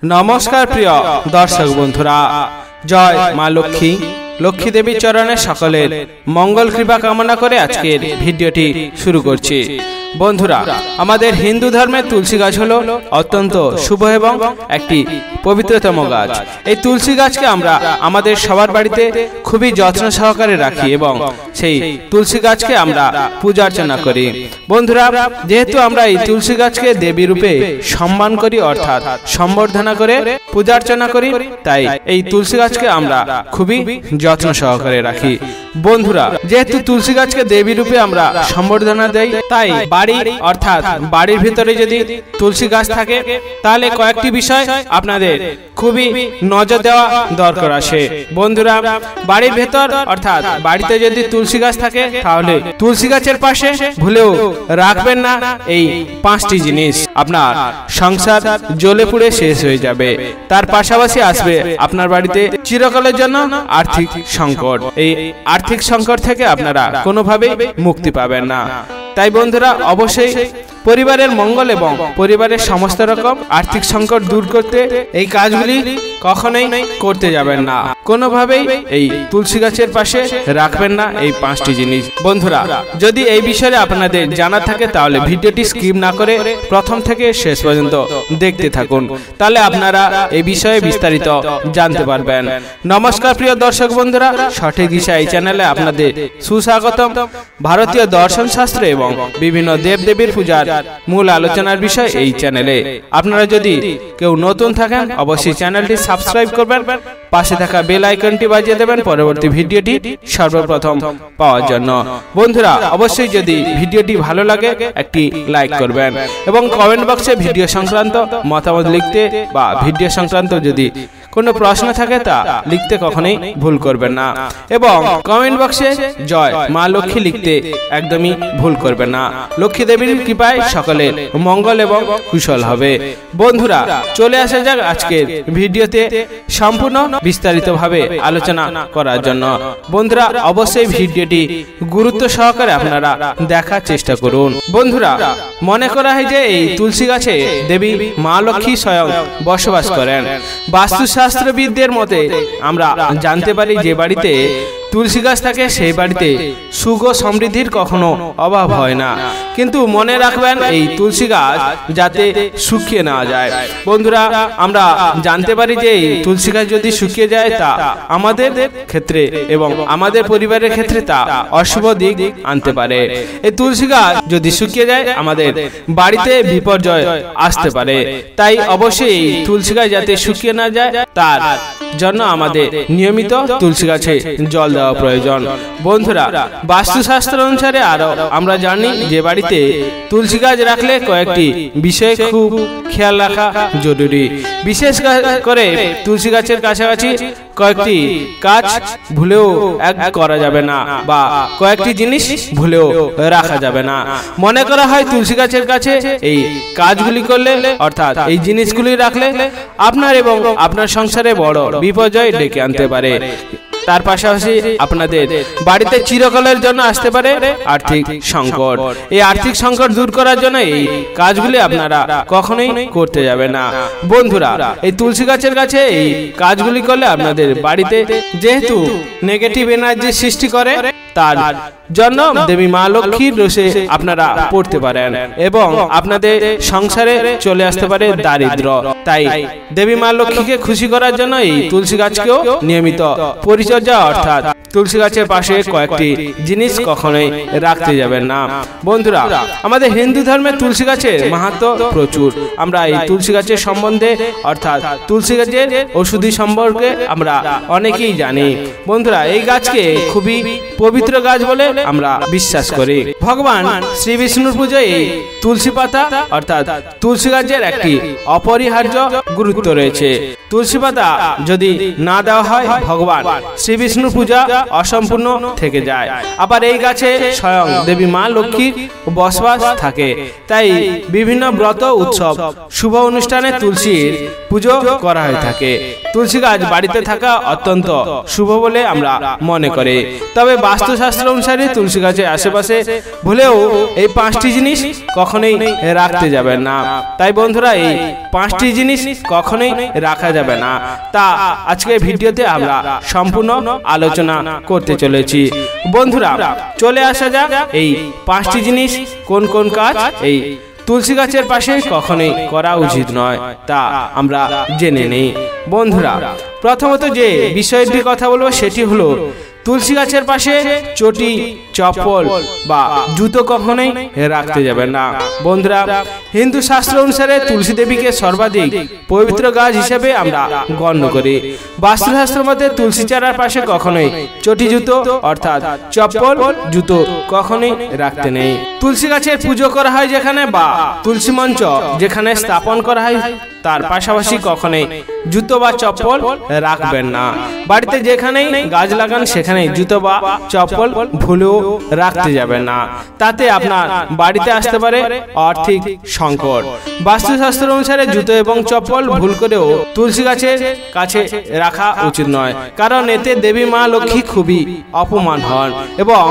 नमस्कार प्रिय दर्शक बंधुरा जय मा लक्ष्मी लक्ष्मी देवी चरणे सकलेर मंगल कृपा कामना करे आजकेर भिडियोटी शुरू करछि। बंधुरा आमादेर हिंदू धर्मे तुलसी गाछ हलो अत्यंत शुभ एवं एकटी पवित्रतम गाछ। এই তুলসী গাছকে আমরা আমাদের সবার বাড়িতে খুবই যত্ন সহকারে রাখি এবং সেই তুলসী গাছকে আমরা পূজা অর্চনা করি। বন্ধুরা যেহেতু আমরা এই তুলসী গাছকে দেবী রূপে সম্মান করি অর্থাৎ সম্বর্ধনা করে পূজা অর্চনা করি, তাই এই তুলসী গাছকে আমরা খুবই যত্ন সহকারে রাখি। বন্ধুরা যেহেতু তুলসী গাছকে দেবী রূপে আমরা সম্বর্ধনা দেই, তাই বাড়ি অর্থাৎ বাড়ির ভিতরে যদি তুলসী গাছ থাকে তাহলে কয়েকটি বিষয় আপনাদের খুবই নজর দেওয়া দরকার আছে। বন্ধুরা বাড়ির ভেতর অর্থাৎ বাড়িতে যদি তুলসী গাছ থাকে তাহলে তুলসী গাছের পাশে ভুলেও রাখবেন না এই পাঁচটি জিনিস, আপনার সংসার জ্বলে পুড়ে শেষ হয়ে যাবে। তার পাশাপাশি আসবে আপনার বাড়িতে চিরকালের জন্য আর্থিক সংকট। এই আর্থিক সংকট থেকে আপনারা কোনোভাবেই মুক্তি পাবেন না। তাই বন্ধুরা অবশ্যই পরিবারের মঙ্গল এবং পরিবারের সমস্ত রকম আর্থিক সংকট দূর করতে এই কাজগুলি কখনোই করতে যাবেন না। কোনোভাবেই এই তুলসী গাছের পাশে রাখবেন না এই পাঁচটি জিনিস। বন্ধুরা যদি এই বিষয়ে আপনাদের জানা থাকে তাহলে ভিডিওটি স্কিপ না করে প্রথম থেকে শেষ পর্যন্ত দেখতে থাকুন, তাহলে আপনারা এই বিষয়ে বিস্তারিত জানতে পারবেন। নমস্কার প্রিয় দর্শক বন্ধুরা, সঠিক দিশা এই চ্যানেলে আপনাদের সুস্বাগতম। ভারতীয় দর্শন শাস্ত্র এবং বিভিন্ন দেবদেবীর পূজার মূল আলোচনার বিষয় এই চ্যানেলে। আপনারা যদি কেউ নতুন থাকেন অবশ্যই চ্যানেলটি সাবস্ক্রাইব করবেন, পাশে থাকা বেল আইকনটি বাজিয়ে দেবেন পরবর্তী ভিডিওটি সর্বপ্রথম পাওয়ার জন্য। বন্ধুরা অবশ্যই যদি ভিডিওটি ভালো লাগে একটি লাইক করবেন এবং কমেন্ট বক্সে ভিডিও সংক্রান্ত মতামত লিখতে বা ভিডিও সংক্রান্ত যদি কোনো প্রশ্ন থাকে তা লিখতে কখনোই ভুল করবেন না এবং কমেন্ট বক্সে জয় মা লক্ষ্মী লিখতে একদমই ভুল করবেন না। লক্ষ্মী দেবীর কৃপায় সকলের মঙ্গল এবং কুশল হবে। বন্ধুরা চলে আসা যাক আজকের ভিডিওতে সম্পূর্ণ বিস্তারিতভাবে আলোচনা করার জন্য। বন্ধুরা অবশ্যই ভিডিওটি গুরুত্ব সহকারে আপনারা দেখার চেষ্টা করুন। বন্ধুরা মনে করা হয় যে এই তুলসী গাছে দেবী মা লক্ষ্মী স্বয়ং বসবাস করেন। বাস্তুশাস্ত্রবিদদের মতে আমরা জানতে পারি যে বাড়িতে তুলসী গাছ থাকে সেই বাড়িতে সুখ ও সমৃদ্ধির কখনো অভাব হয় না। কিন্তু মনে রাখবেন এই তুলসী গাছ যাতে শুকিয়ে না যায়। বন্ধুরা আমরা জানতে পারি যে এই তুলসী গাছ যদি শুকিয়ে যায় তা আমাদের ক্ষেত্রে এবং আমাদের পরিবারের ক্ষেত্রে তা অশুভ দিক আনতে পারে। এই তুলসী গাছ যদি শুকিয়ে যায় আমাদের বাড়িতে বিপর্যয় আসতে পারে। তাই অবশ্যই এই তুলসী গাছ যাতে শুকিয়ে না যায় তার জন্য আমাদের নিয়মিত তুলসী গাছে জল দেওয়া প্রয়োজন। বন্ধুরা বাস্তুশাস্ত্র অনুসারে আরো আমরা জানি যে বাড়িতে তুলসী গাছ রাখলে কয়েকটি বিষয় খুব খেয়াল রাখা জরুরি। বিশেষ করে তুলসী গাছের কাছাকাছি কয়েকটি কাজ ভুলেও করা যাবে না বা কয়েকটি জিনিস ভুলেও রাখা যাবে না। মনে করা হয় তুলসী গাছের কাছে এই কাজগুলি করলে অর্থাৎ এই জিনিসগুলি রাখলে আপনার এবং আপনার সংসারে বড় বিপর্যয় ডেকে আনতে পারে। তার পাশাপাশি আপনাদের বাড়িতে চিরকালের জন্য আসতে পারে আর্থিক সংকট। এই আর্থিক সংকট দূর করার জন্য এই কাজগুলি আপনারা কখনোই করতে যাবে না। বন্ধুরা এই তুলসী গাছের কাছে এই কাজগুলি করলে আপনাদের বাড়িতে যেহেতু নেগেটিভ এনার্জি সৃষ্টি করে তার জন্য দেবী মা লক্ষ্মীর রোষে আপনারা পড়তে পারেন এবং আপনাদের সংসারে চলে আসতে পারে দারিদ্র। তাই দেবী মা লক্ষ্মীকে খুশি করার জন্য এই তুলসী গাছকেও নিয়মিত পরিচর্যা অর্থাৎ তুলসী গাছের পাশে কয়েকটি জিনিস কখনোই রাখতে যাবেন না। বন্ধুরা আমাদের হিন্দু ধর্মে তুলসী গাছের মাহাত্ম্য প্রচুর। আমরা এই তুলসী গাছের সম্বন্ধে অর্থাৎ তুলসী গাছের ঔষধি সম্পর্কে আমরা অনেকেই জানি। বন্ধুরা এই গাছকে খুবই পবিত্র গাছ বলে আমরা বিশ্বাস করি। ভগবান শ্রী বিষ্ণুর পূজায় এই তুলসী পাতা অর্থাৎ তুলসী গাছের একটি অপরিহার্য গুরুত্ব রয়েছে। তুলসী পাতা যদি না দেওয়া হয় ভগবান শ্রী বিষ্ণুর পূজা অসম্পূর্ণ থেকে যায়। আবার এই গাছে স্বয়ং দেবী মা লক্ষ্মীর বসবাস থাকে। তাই বিভিন্ন ব্রত উৎসব শুভ অনুষ্ঠানে তুলসীর পুজো করা হয়ে থাকে। তুলসী গাছ বাড়িতে থাকা অত্যন্ত শুভ বলে আমরা মনে করি। তবে বাস্তুশাস্ত্র অনুসারে তুলসী গাছের আশেপাশে ভুলেও এই 5টি জিনিস কখনোই রাখতে যাবেন না। তাই বন্ধুরা এই 5টি জিনিস কখনোই রাখা যাবে না, তা আজকের ভিডিওতে আমরা সম্পূর্ণ আলোচনা করতে চলেছি। বন্ধুরা চলে আসা যাক এই 5টি জিনিস কোন কোন কাজ এই তুলসী গাছের পাশে কখনোই করা উচিত নয়, তা আমরা জেনে নেই। বন্ধুরা প্রথমত যে বিষয়টির কথা বলবো সেটি হলো তুলসী গাছের পাশে চটি, চপ্পল বা জুতো কখনোই রাখতে যাবেন না। বন্ধুরা হিন্দু শাস্ত্র অনুসারে তুলসী দেবীকে সর্বাধিক পবিত্র গাছ হিসেবে আমরা গণ্য করি। বাস্তুশাস্ত্র মতে তুলসী চারার পাশে কখনোই চটি, জুতো অর্থাৎ চপ্পল, জুতো কখনোই রাখতে নেই। তুলসী গাছের পুজো করা হয় যেখানে বা তুলসী মঞ্চ যেখানে স্থাপন করা হয় তার পাশাপাশি কখনোই জুতো বা চপ্পল রাখবেন না। বাড়িতে যেখানেই গাছ লাগান সেখানেই জুতো বা চপ্পল ভুলেও রাখতে যাবেন না, তাতে আপনার বাড়িতে আসতে পারে আর্থিক সংকট। বাস্তুশাস্ত্র অনুসারে জুতো এবং চপ্পল ভুল করেও তুলসী গাছের কাছে রাখা উচিত নয়, কারণ এতে দেবী মা লক্ষ্মী খুবই অপমান হন এবং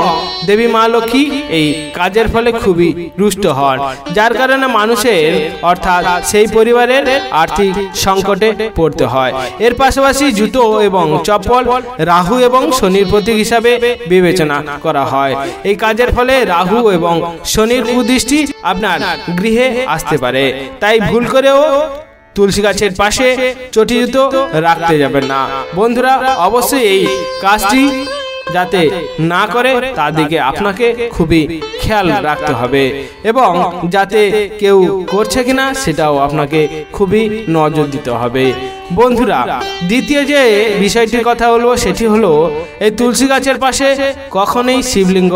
দেবী মা লক্ষ্মী এই কাজের ফলে খুবই রুষ্ট হন, যার কারণে মানুষের অর্থাৎ সেই পরিবারের আর্থিক সংকটে পড়তে হয়। এর পাশাপাশি জুতো এবং চপ্পল রাহু এবং শনির প্রতীক হিসাবে বিবেচনা করা হয়। এই কাজের ফলে রাহু এবং শনির কুদৃষ্টি আপনার গৃহে আসতে পারে। তাই ভুল করেও তুলসী গাছের পাশে চটি, জুতো রাখতে যাবেন না। বন্ধুরা অবশ্যই এই কাজটি যাতে না করে তার দিকে আপনাকে খুবই খেয়াল রাখতে হবে এবং যাতে কেউ করছে কিনা সেটাও আপনাকে খুবই নজর দিতে হবে। বন্ধুরা দ্বিতীয় যে বিষয়টির কথা বলবো সেটি হলো এই তুলসী গাছের পাশে কখনোই শিবলিঙ্গ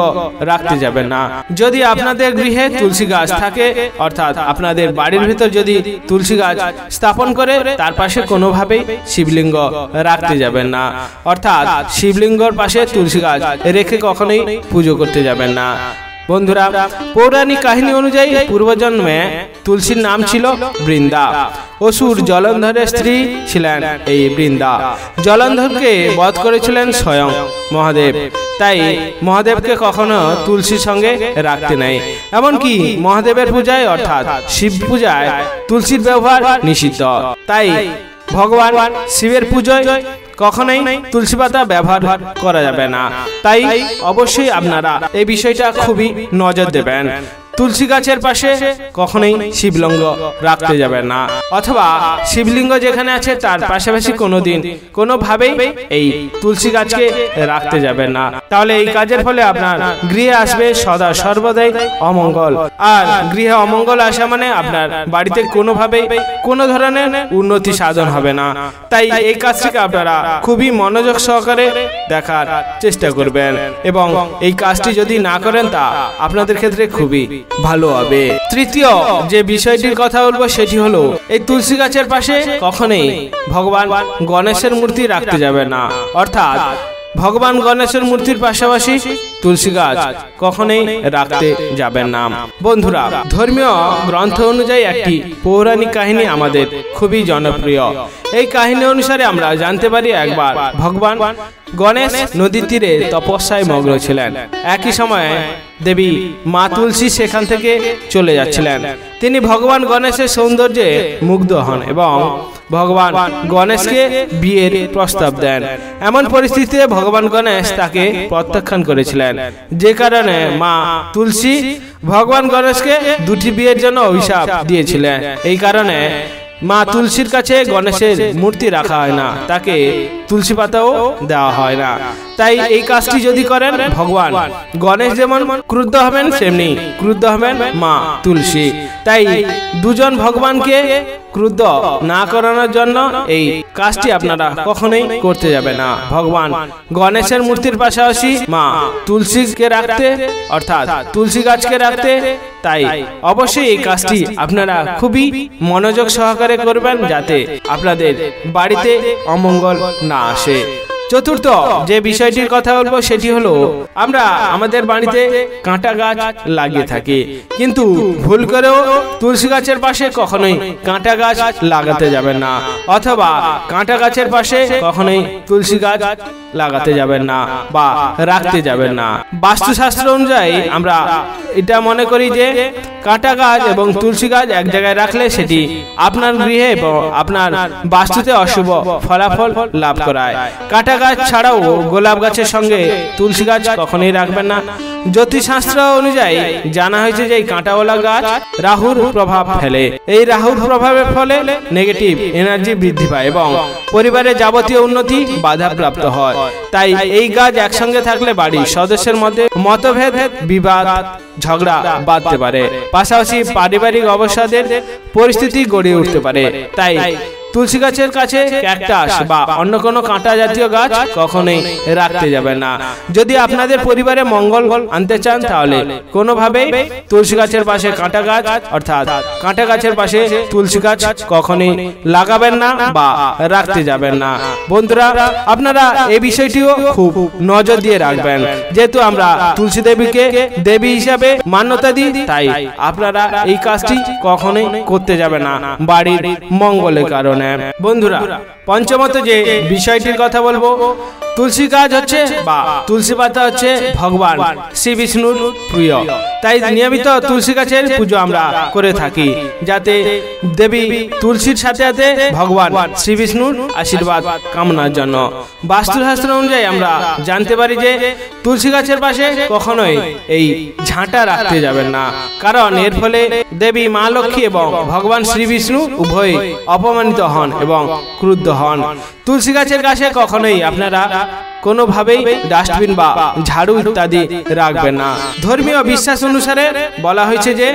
রাখতে যাবেন না। যদি আপনাদের গৃহে তুলসী গাছ থাকে অর্থাৎ আপনাদের বাড়ির ভিতর যদি তুলসী গাছ স্থাপন করে তার পাশে কোনোভাবেই শিবলিঙ্গ রাখতে যাবেন না, অর্থাৎ শিবলিঙ্গর পাশে তুলসী গাছ রেখে কখনোই পুজো করতে যাবেন না। বন্ধুরা পৌরাণিক কাহিনী অনুযায়ী পূর্বজন্মে তুলসীর নাম ছিল বৃন্দা। অসুর জলন্ধরের স্ত্রী ছিলেন এই বৃন্দা। জলন্ধরকে বধ করেছিলেন স্বয়ং মহাদেব, তাই মহাদেবকে কখনো তুলসীর সঙ্গে রাখতে নেই। এমনকি মহাদেবের পূজায় অর্থাৎ শিব পূজায় তুলসীর ব্যবহার নিষিদ্ধ। তাই ভগবান শিবের পূজায় কখনোই তুলসী পাতা ব্যবহার করা যাবে না। তাই অবশ্যই আপনারা এই বিষয়টা খুবই নজর দেবেন। তুলসী গাছের পাশে কখনোই শিবলিঙ্গ রাখতে যাবেন না, অথবা শিবলিঙ্গ যেখানে আছে তার পাশাপাশি কোনোদিন কোনোভাবেই এই তুলসী গাছকে রাখতে যাবেন না। তাহলে এই কাজের ফলে আপনার গৃহে আসবে সদা সর্বদাই অমঙ্গল, আর গৃহে অমঙ্গল আসা মানে আপনার বাড়িতে কোনোভাবেই কোনো ধরনের উন্নতি সাধন হবে না। তাই এই কাজটিকে আপনারা খুবই মনোযোগ সহকারে দেখার চেষ্টা করবেন এবং এই কাজটি যদি না করেন তা আপনাদের ক্ষেত্রে খুবই ভালো হবে। তৃতীয় যে বিষয়টির কথা বলবো সেটি হলো এই তুলসী গাছের পাশে কখনোই ভগবান গণেশের মূর্তি রাখতে যাবে না, অর্থাৎ ভগবান গণেশের মূর্তির পাশাপাশি তুলসী গাছ কখনোই রাখতে যাবেন না। বন্ধুরা ধর্মীয় গ্রন্থ অনুযায়ী একটি পৌরাণিক কাহিনী আমাদের খুবই জনপ্রিয়। এই কাহিনী অনুসারে আমরা জানতে পারি একবার ভগবান গণেশ নদীর তীরে তপস্যায় মগ্ন ছিলেন। একই সময়ে দেবী মা তুলসী সেখান থেকে চলে যাচ্ছিলেন। তিনি ভগবান গণেশের সৌন্দর্যে মুগ্ধ হন এবং ভগবান গণেশকে বিয়ের প্রস্তাব দেন। এমন পরিস্থিতিতে ভগবান গণেশ তাকে প্রত্যাখ্যান করেছিলেন, যে কারণে মা তুলসী ভগবান গণেশকে দুটি বিয়ের জন্য অভিশাপ দিয়েছিলেন। এই কারণে মা তুলসীর কাছে গণেশের মূর্তি রাখা হয় না, তাকে তুলসী পাতাও দেওয়া হয় না। তাই এই কাজটি যদি করেন ভগবান গণেশ যেমন ক্রুদ্ধ হবেন তেমনি ক্রুদ্ধ হবেন মা তুলসী। তাই দুজন ভগবানকে ক্রুদ্ধ না করানোর জন্য এই কাজটি আপনারা কখনোই করতে যাবে না। ভগবান গণেশের মূর্তির পাশাপাশি মা তুলসীকে রাখতে অর্থাৎ তুলসী গাছকে রাখতে, তাই অবশ্যই এই কাজটি আপনারা খুবই মনোযোগ সহকারে করবেন যাতে আপনাদের বাড়িতে অমঙ্গল না আসে। চতুর্থ যে বিষয়টির কথা বলবো সেটি হলো আমরা আমাদের বাড়িতে কাঁটা গাছ লাগিয়ে থাকি, কিন্তু ভুল করেও তুলসী গাছের পাশে কখনোই কাঁটা গাছ লাগাতে যাবেন না, অথবা কাঁটা গাছের পাশে কখনোই তুলসী গাছ লাগাতে যাবেন না বা রাখতে যাবেন না। বাস্তুশাস্ত্র অনুযায়ী আমরা এটা মনে করি যে কাঁটা গাছ এবং তুলসী গাছ এক জায়গায় রাখলে সেটি আপনার গৃহে এবং আপনার বাস্তুতে অশুভ ফলাফল লাভ করায়। কাঁটা গাছ ছাড়াও গোলাপ গাছের সঙ্গে তুলসী গাছ কখনোই রাখবেন না। জ্যোতিষশাস্ত্র অনুযায়ী জানা হয়েছে যে এই কাঁটাওয়ালা গাছ রাহুর প্রভাব ফেলে। এই রাহুর প্রভাবের ফলে নেগেটিভ এনার্জি বৃদ্ধি পায় এবং পরিবারের যাবতীয় উন্নতি বাধাপ্রাপ্ত হয়। তাই এই গাছ একসঙ্গে থাকলে বাড়ির সদস্যের মধ্যে মতভেদ, বিবাদ, ঝগড়া বাঁধতে পারে, পাশাপাশি পারিবারিক অবসাদের পরিস্থিতি গড়ে উঠতে পারে। তাই তুলসী গাছের কাছে ক্যাকটাস বা অন্য কোনো কাঁটা জাতীয় গাছ কখনোই রাখতে যাবেন না। যদি আপনাদের পরিবারে মঙ্গল আনতে চান তাহলে কোনোভাবেই তুলসী গাছের পাশে কাঁটা গাছ অর্থাৎ কাঁটা গাছের পাশে তুলসী গাছ কখনোই লাগাবেন না বা রাখতে যাবেন না। বন্ধুরা, আপনারা এই বিষয়টিও খুব নজর দিয়ে রাখবেন। যেহেতু আমরা তুলসী দেবীকে দেবী হিসাবে মান্যতা দিই, তাই আপনারা এই কাজটি কখনোই করতে যাবেন না বাড়ির মঙ্গলের কারণে। বন্ধুরা, পঞ্চমত যে বিষয়টির কথা বলবো, তুলসী গাছ হচ্ছে বা তুলসী পাতা হচ্ছে ভগবান শ্রী বিষ্ণুর প্রিয়। তাই নিয়মিত তুলসী গাছের পুজো আমরা করে থাকি, যাতে দেবী তুলসীর সাথে সাথে ভগবান শ্রী বিষ্ণুর আশীর্বাদ কামনার জন্য। বাস্তুশাস্ত্র অনুযায়ী আমরা জানতে পারি যে তুলসী গাছের পাশে কখনোই এই ঝাঁটা রাখতে যাবেন না, কারণ এর ফলে দেবী মা লক্ষ্মী এবং ভগবান শ্রী বিষ্ণু উভয়ই অপমানিত হন এবং ক্রুদ্ধ হন। তুলসী গাছের কাছে কখনোই আপনারা কোনোভাবেই ডাস্টবিন বা ঝাড়ু ইত্যাদি রাখবেন না। ধর্মীয় বিশ্বাস অনুসারে বলা হয়েছে যে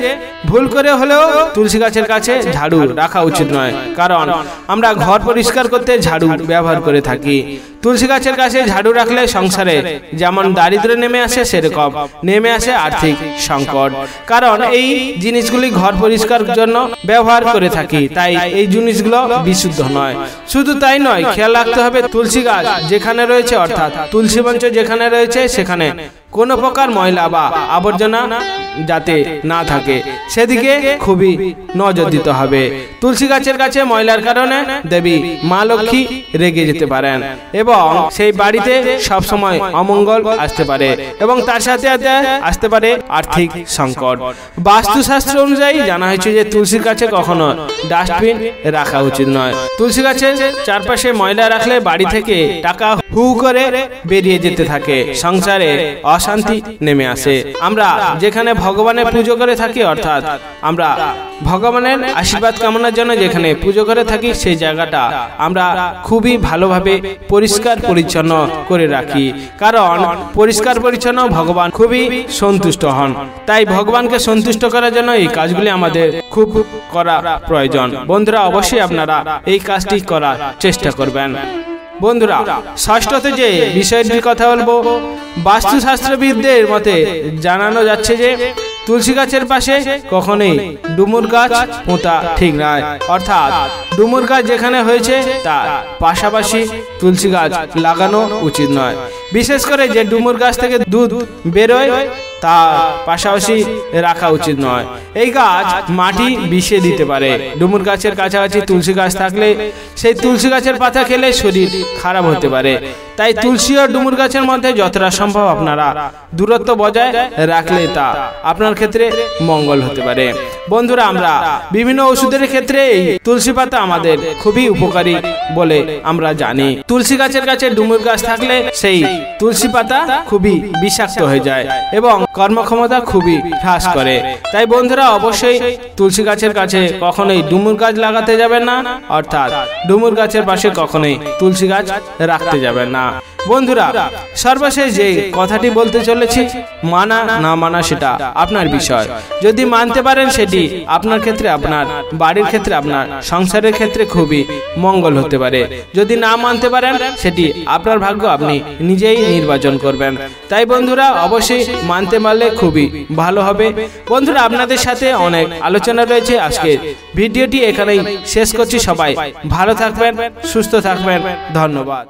ভুল করে হলেও তুলসী গাছের কাছে ঝাড়ু রাখা উচিত নয়, কারণ আমরা ঘর পরিষ্কার করতে ঝাড়ু ব্যবহার করে থাকি। তুলসী গাছের কাছে ঝাড়ু রাখলে সংসারে যেমন দারিদ্র নেমে আসে, সেরকম নেমে আসে আর্থিক সংকট, কারণ এই জিনিসগুলি ঘর পরিষ্কার জন্য ব্যবহার করে থাকি। তাই এই জিনিসগুলো বিশুদ্ধ নয়। শুধু তাই নয়, খেয়াল রাখতে হবে তুলসী গাছ যেখানে রয়েছে অর্থাৎ তুলসী মঞ্চ যেখানে রয়েছে সেখানে কোনো প্রকার ময়লা বা আবর্জনা যাতে না থাকে সেদিকে খুবই নজর দিতে হবে। তুলসী গাছের কাছে ময়লার কারণে দেবী মা লক্ষ্মী রেগে যেতে পারেন এবং সেই বাড়িতে সব সময় অমঙ্গল আসতে পারে এবং তার সাথে আসতে পারে আর্থিক সংকট। বাস্তুশাস্ত্র অনুযায়ী জানা হয়েছে যে তুলসীর কাছে কখনো ডাস্টবিন রাখা উচিত নয়। তুলসী গাছের চারপাশে ময়লা রাখলে বাড়ি থেকে টাকা হু করে বেরিয়ে যেতে থাকে, সংসারে অশান্তি নেমে আসে। আমরা যেখানে ভগবানের পুজো করে থাকি অর্থাৎ আমরা ভগবানের আশীর্বাদ কামনার জন্য যেখানে পুজো করে থাকি সেই জায়গাটা আমরা খুবই ভালোভাবে পরিষ্কার পরিচ্ছন্ন করে রাখি, কারণ পরিষ্কার পরিচ্ছন্ন ভগবান খুবই সন্তুষ্ট হন। তাই ভগবানকে সন্তুষ্ট করার জন্য এই কাজগুলি আমাদের খুব করা প্রয়োজন। বন্ধুরা, অবশ্যই আপনারা এই কাজটি করার চেষ্টা করবেন। বন্ধুরা, ষষ্ঠতে যে বিষয়টির কথা বলবো, বাস্তুশাস্ত্রবিদদের মতে জানানো যাচ্ছে যে তুলসী গাছের পাশে কখনোই ডুমুর গাছ পোঁতা ঠিক নয়, অর্থাৎ ডুমুর গাছ যেখানে হয়েছে তার পাশাপাশি তুলসী গাছ লাগানো উচিত নয়। বিশেষ করে যে ডুমুর গাছ থেকে দুধ বেরোয় তার পাশাপাশি রাখা উচিত নয়। এই গাছ মাটি বিষে দিতে পারে। ডুমুর গাছের কাছাকাছি তুলসী গাছ থাকলে সেই তুলসী গাছের পাতা খেলে শরীর খারাপ হতে পারে। তাই তুলসী ও ডুমুর গাছের মধ্যে যতটা সম্ভব আপনারা দূরত্ব বজায় রাখলে তা আপনার ক্ষেত্রে মঙ্গল হতে পারে। বন্ধুরা, আমরা বিভিন্ন ওষুধের ক্ষেত্রে এই তুলসী পাতা আমাদের খুবই উপকারী বলে আমরা জানি। তুলসী গাছের কাছে ডুমুর গাছ থাকলে সেই তুলসী পাতা খুবই বিষাক্ত হয়ে যায় এবং কর্মক্ষমতা খুবই হ্রাস করে। তাই বন্ধুরা, অবশ্যই তুলসী গাছের কাছে কখনোই ডুমুর গাছ লাগাতে যাবেন না, অর্থাৎ ডুমুর গাছের পাশে কখনোই তুলসী গাছ রাখতে যাবেন না। বন্ধুরা, সর্বশেষ যে কথাটি বলতে চলেছি, মানা না মানা সেটা আপনার বিষয়। যদি মানতে পারেন সেটি আপনার ক্ষেত্রে, আপনার বাড়ির ক্ষেত্রে, আপনার সংসারের ক্ষেত্রে খুবই মঙ্গল হতে পারে। যদি না মানতে পারেন সেটি আপনার ভাগ্য, আপনি নিজেই নির্বাচন করবেন। তাই বন্ধুরা, অবশ্যই মানতে পারলে খুবই ভালো হবে। বন্ধুরা, আপনাদের সাথে অনেক আলোচনা রয়েছে। আজকের ভিডিওটি এখানেই শেষ করছি। সবাই ভালো থাকবেন, সুস্থ থাকবেন। ধন্যবাদ।